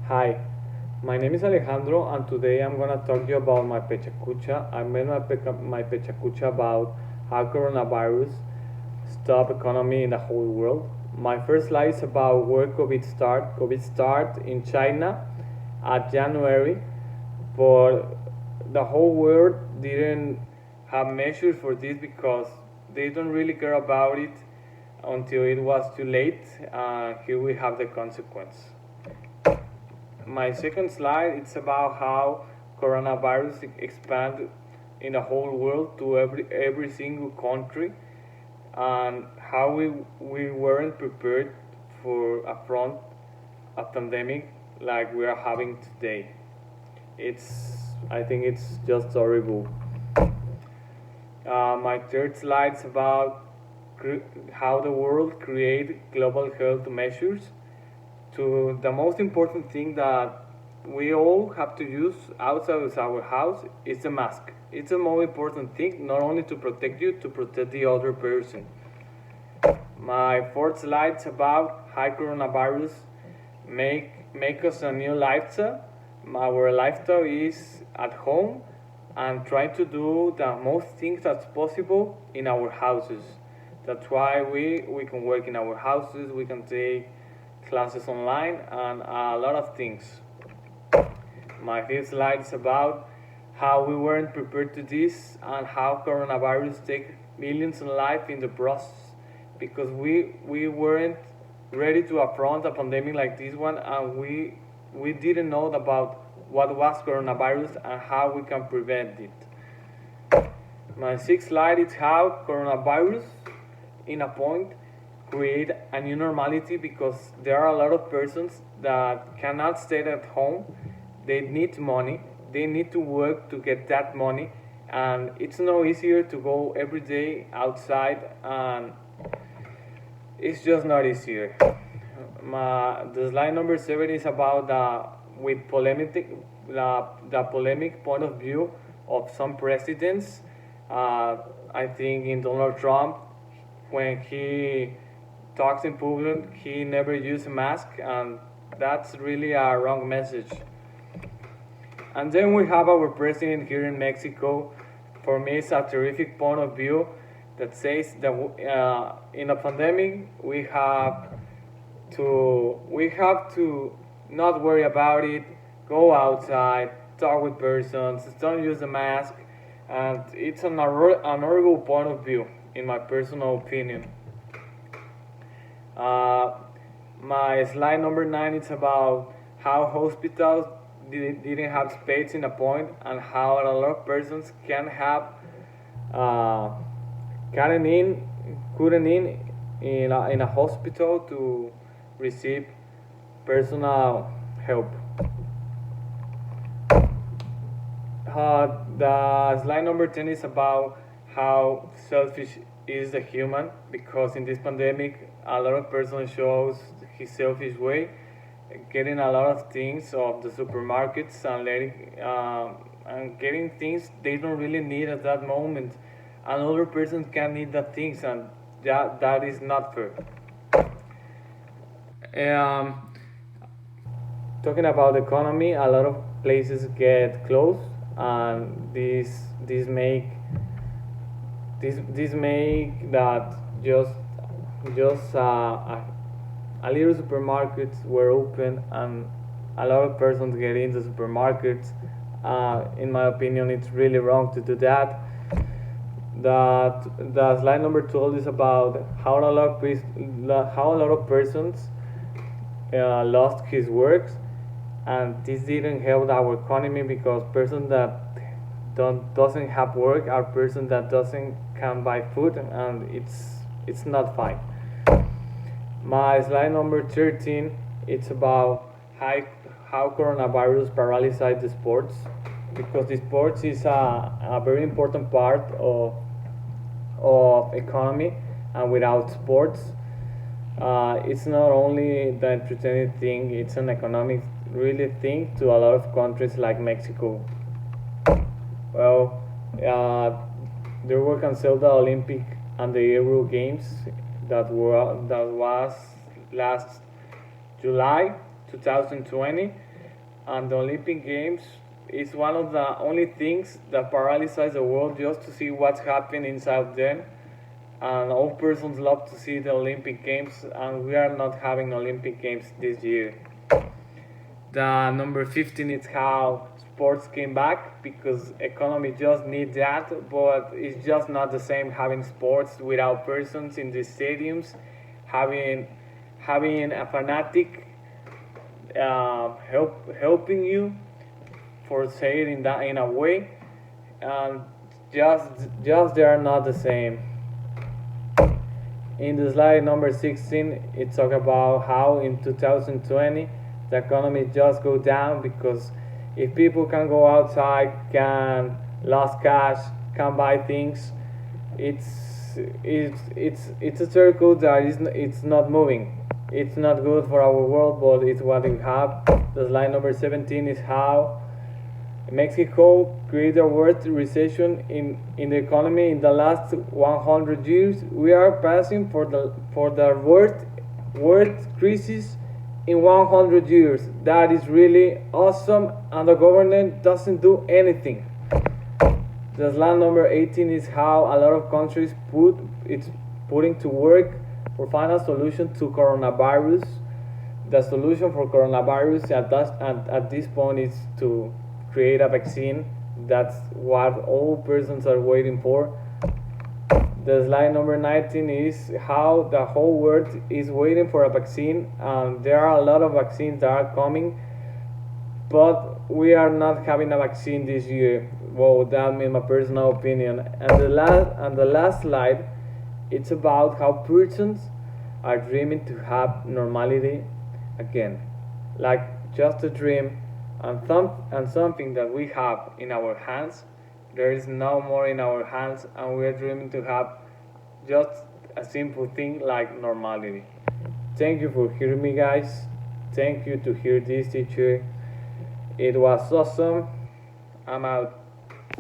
Hi, my name is Alejandro, and today I'm gonna talk to you about my pechacucha. I made my pechacucha about how coronavirus stopped economy in the whole world. My first slide is about where COVID started. COVID started in China at January, but the whole world didn't have measures for this because they don't really care about it until it was too late. Here we have the consequence. My second slide it's about how coronavirus expanded in the whole world to every single country, and how we weren't prepared for a pandemic like we are having today. I think it's just horrible. My third slide is about how the world create global health measures to the most important thing that we all have to use outside of our house is a mask. It's the most important thing, not only to protect you, to protect the other person. My fourth slide is about how coronavirus make us a new lifestyle. Our lifestyle is at home and try to do the most things that's possible in our houses. That's why we can work in our houses, we can take classes online, and a lot of things. My fifth slide is about how we weren't prepared to this and how coronavirus take millions of lives in the process because we weren't ready to affront a pandemic like this one, and we didn't know about what was coronavirus and how we can prevent it. My sixth slide is how coronavirus in a point create a new normality because there are a lot of persons that cannot stay at home. They need money, they need to work to get that money, and it's no easier to go every day outside, and it's just not easier. The slide number 7 is about the polemic point of view of some presidents. I think in Donald Trump, when he talks in public, he never used a mask, and that's really a wrong message. And then we have our president here in Mexico. For me, it's a terrific point of view that says that in a pandemic we have to not worry about it, go outside, talk with persons, don't use a mask, and it's an horrible point of view, in my personal opinion. My slide number 9 is about how hospitals didn't have space in a point, and how a lot of persons can have uh, couldn't in a hospital to receive personal help. The slide number 10 is about how selfish is the human, because in this pandemic a lot of person shows his selfish way, getting a lot of things of the supermarkets and getting things they don't really need at that moment. Another person can need the things, and that is not fair. Um, Talking about the economy, a lot of places get closed, and this make that just a little supermarkets were open, and a lot of persons get into supermarkets. In my opinion, it's really wrong to do that. The slide number 12 is about how a lot of persons lost his works, and this didn't help our economy because persons that doesn't have work are persons that doesn't can buy food, and it's not fine. My slide number 13 it's about how coronavirus paralyzed the sports, because the sports is a very important part of economy, and without sports it's not only the entertaining thing, it's an economic really thing to a lot of countries like Mexico. Well, there were canceled the Olympic and the Euro Games that was last July 2020, and the Olympic Games is one of the only things that paralyzes the world just to see what's happening inside them. And all persons love to see the Olympic Games, and we are not having Olympic Games this year. The number 15 is how sports came back because economy just needs that, but it's just not the same having sports without persons in the stadiums, having a fanatic helping you, for saying in that in a way, and just they are not the same. In the slide number 16, it talks about how in 2020 the economy just go down because if people can go outside, can lose cash, can buy things, it's a circle that it's not moving. It's not good for our world, but it's what we have. The slide number 17 is how Mexico created a worst recession in the economy in the last 100 years. We are passing for the worst crisis in 100 years. That is really awesome, and the government doesn't do anything. The slide number 18 is how a lot of countries putting to work for find a solution to coronavirus. The solution for coronavirus at this point is to create a vaccine. That's what all persons are waiting for. The slide number 19 is how the whole world is waiting for a vaccine. There are a lot of vaccines that are coming, but we are not having a vaccine this year. Well, that means my personal opinion. And the last slide, it's about how persons are dreaming to have normality again, like just a dream, and something that we have in our hands. There is no more in our hands, and we are dreaming to have just a simple thing like normality. Thank you for hearing me, guys. Thank you to hear this teacher. It was awesome. I'm out.